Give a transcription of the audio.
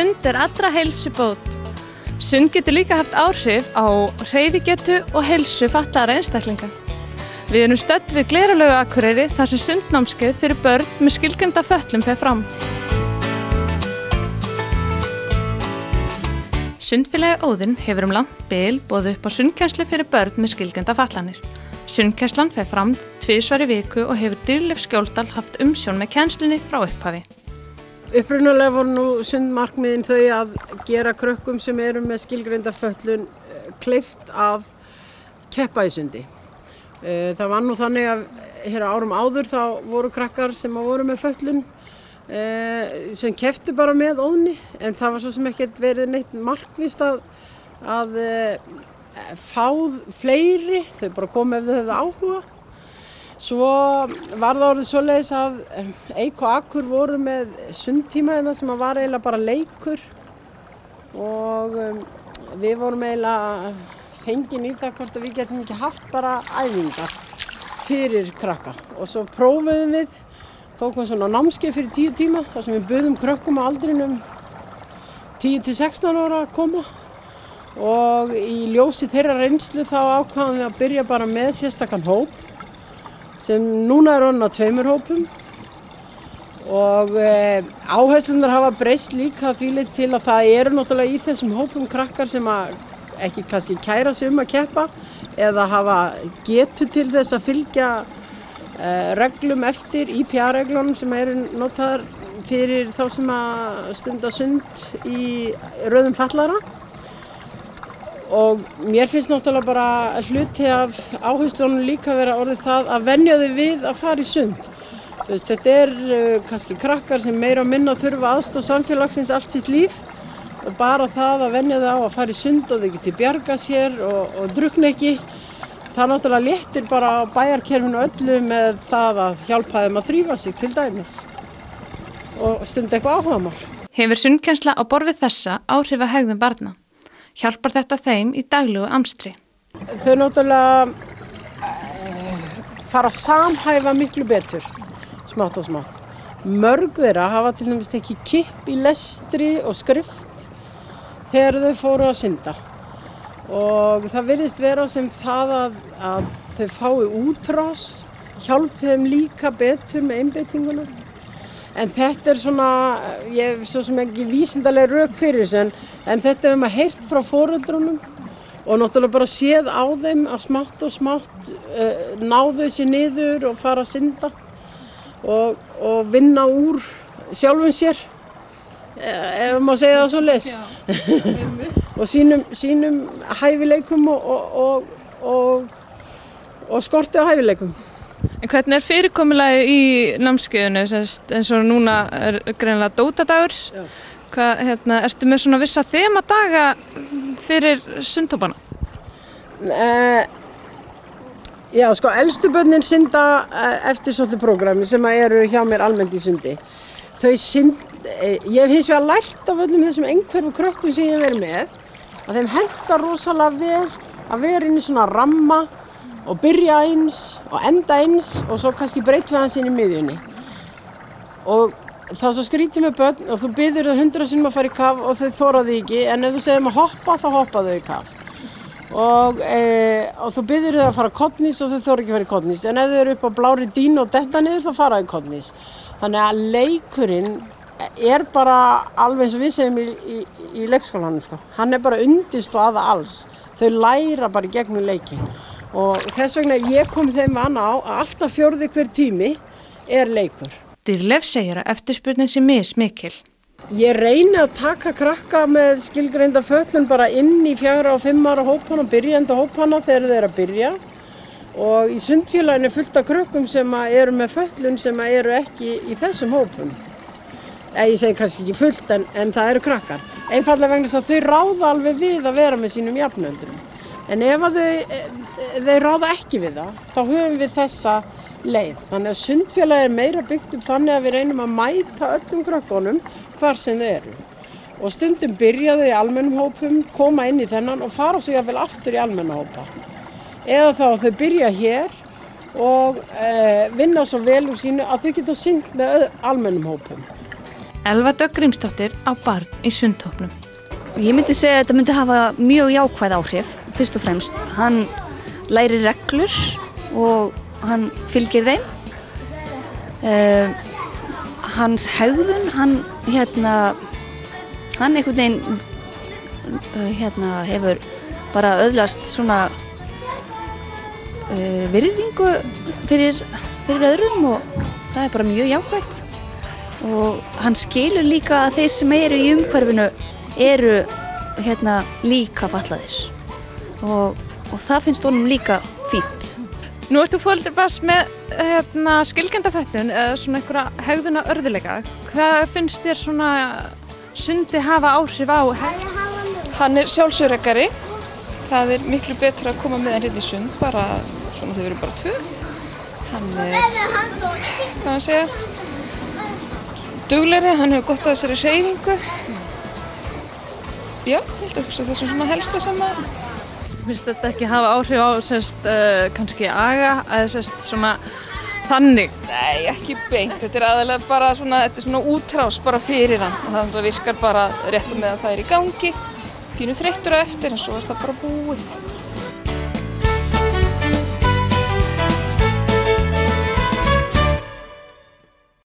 Sund allra heilsubót. Sund getur líka haft áhrif á hreyfigetu og heilsu fatlaðra einstaklinga. Við erum stödd við Gleraugu Akureyri þar sem sundnámskeið fyrir börn með skilgreinda fötlun fer fram. Sundfélagi Óðinn hefur langt bil boðið upp á sundkennslu fyrir börn með skilgreinda fatlanir. Sundkennslan fer fram 2 í viku og hefur Dýrleif Skjóldal haft umsjón með kennslunni frá upphafi. Upprunalega voru nú sundmarkmiðin þau að gera krökkum sem eru með skilgreinda fötlun kleift að keppa í sundi. Það var nú þannig að hér á árum áður þá voru krakkar sem voru með fötlun sem kepptu bara með Óðni, en það var svo sem ekkert verið neitt markvisst að fá fleiri, þau bara komu ef þau höfðu áhuga. Svo var það orðið svoleiðis að Eik og Akur voru með sundtíma hérna sem var eiginlega bara leikur og við vorum eiginlega fengin í það hvort að við getum ekki haft bara æfingar fyrir krakka. Og svo prófuðum við, tókum svona námskeið fyrir 10 tíma þar sem við buðum krökkum á aldrinum 10 til 16 ára að koma og í ljósi þeirra reynslu þá ákváðum við að byrja bara með sérstakann hóp sem núna er orðin á 2 hópum og áherslunar hafa breyst líka því leit til að það eru náttúrulega í þessum hópum krakkar sem að ekki kannski kæra sig að keppa eða hafa getu til þess að fylgja reglum eftir IPA-reglunum sem eru notaðar fyrir þá sem að stunda sund í röðum fatlaðra. Og mér finnst náttúrulega bara hluti af áherslunum líka vera orðið það að venja þau við að fara í sund. Þetta kannski krakkar sem meira og minna þurfa aðstoð samfélagsins allt sitt líf og bara það að venja þau á að fara í sund og þau geti bjargað sér og drukkna ekki. Það náttúrulega léttir bara á bæjarkerfinu öllu með það að hjálpa þeim að þrífa sig til dæmis og stunda eitthvað áhugamál. Hefur sundkennsla á borð við þessa áhrif á hegðun barna? Hjálpar þetta þeim í daglegu amstri? Þau náttúrulega fara að samhæfa miklu betur, smátt og smátt. Mörg þeirra hafa til dæmis tekið kipp í lestri og skrift þegar þau fóru að synda. Og það virðist vera sem það að þau fái útrás, hjálpi þeim líka betur með einbeitinguna. En þetta svona, ég hef svo sem ekki vísindalega rök fyrir þessu, en þetta hefur maður heyrt frá foreldrunum og náttúrulega bara séð á þeim að smátt og smátt náðu sér niður og fara að synda og vinna úr sjálfum sér, ef maður segja það svoleiðis. Og sínum hæfileikum og skorti á hæfileikum. En hvernig er fyrirkomulagið í námskeiðinu, eins og núna er greinilega dótadagur? Ertu með svona vissa þemadaga fyrir sundhópana? Já, sko, elstu börnin synda eftir svolítið prógrami sem eru hjá mér almennt í sundi. Ég hef hins vegar lært af öllum þessum einhverfu krökkum sem ég hef verið með að þeim hentar rosalega vel að vera inn í svona ramma og byrja eins og enda eins og svo kannski breyta við hans inn í miðjunni. Og það er svo skrítið með börn og þú biður þau 100 sinnum að fara í kaf og þau þora því ekki, en ef þú segir þeim að hoppa þá hoppa þau í kaf. Og þú biður þau að fara kollnís og þau þora ekki að fara í kollnís, en ef þau eru upp á blári dínu og detta niður þá fara þau í kollnís. Þannig að leikurinn er bara alveg eins og við segjum í leikskólanum, sko. Hann er bara undirstaða alls. Þau læra bara í gegnum leikinn. Og þess vegna ég kom þeim vana á að alltaf 4. hver tími er leikur. Dýrleif segir að eftirspurnin sé mismikil. Ég reyni að taka krakka með skilgreinda fötlun bara inn í 4 og 5 ára hópana, byrjandi hópana þegar þau eru að byrja. Og í sundfélaginu er fullt af krökkum sem eru með fötlun sem eru ekki í þessum hópum. Ég segi kannski ekki fullt en það eru krakkar. Einfallega vegna þess að þau ráða alveg við að vera með sínum jafnöldrum. En ef þau ráða ekki við það, þá höfum við þessa leið. Þannig að sundfélagi er meira byggt upp þannig að við reynum að mæta öllum krökkunum hvar sem þau eru. Og stundum byrja þau í almennum hópum, koma inn í þennan og fara svo jafnvel aftur í almenna hópa. Eða þá þau byrja hér og vinna svo vel úr sínu að þau geta synt með almennum hópum. Elva Dögg Grímsdóttir á barn í sundhópnum. Ég myndi segja að þetta myndi hafa mjög jákvæð áhrif, fyrst og fremst. Hann lærir reglur og hann fylgir þeim. Hans hegðun, hann einhvern veginn hefur bara öðlast svona virðingu fyrir öðrum og það er bara mjög jákvætt. Og hann skilur líka að þeir sem eru í umhverfinu eru líka fatlaðir og það finnst honum líka fínt. Nú ert þú foreldri barns með skilgreinda fötlun eða svona einhverja hegðuna örðuleika. Hvað finnst þér svona sundi hafa áhrif á hegðun? Hann er sjálfsörureggari. Það er miklu betra að koma með hann hérna í sund, bara svona þau verður bara 2. Hann er, hvað að segja, duglegri, hann hefur gott að þessari hreyfingu. Já, ég held að það er svona helsta sem að... Finnst þetta ekki hafa áhrif á kannski aga eða svona þannig? Nei, ekki beint. Þetta er aðalega bara svona, þetta er svona útrás bara fyrir hann. Og það virkar bara rétt á meðan það er í gangi. Pínu þreyttur á eftir en svo er það bara búið.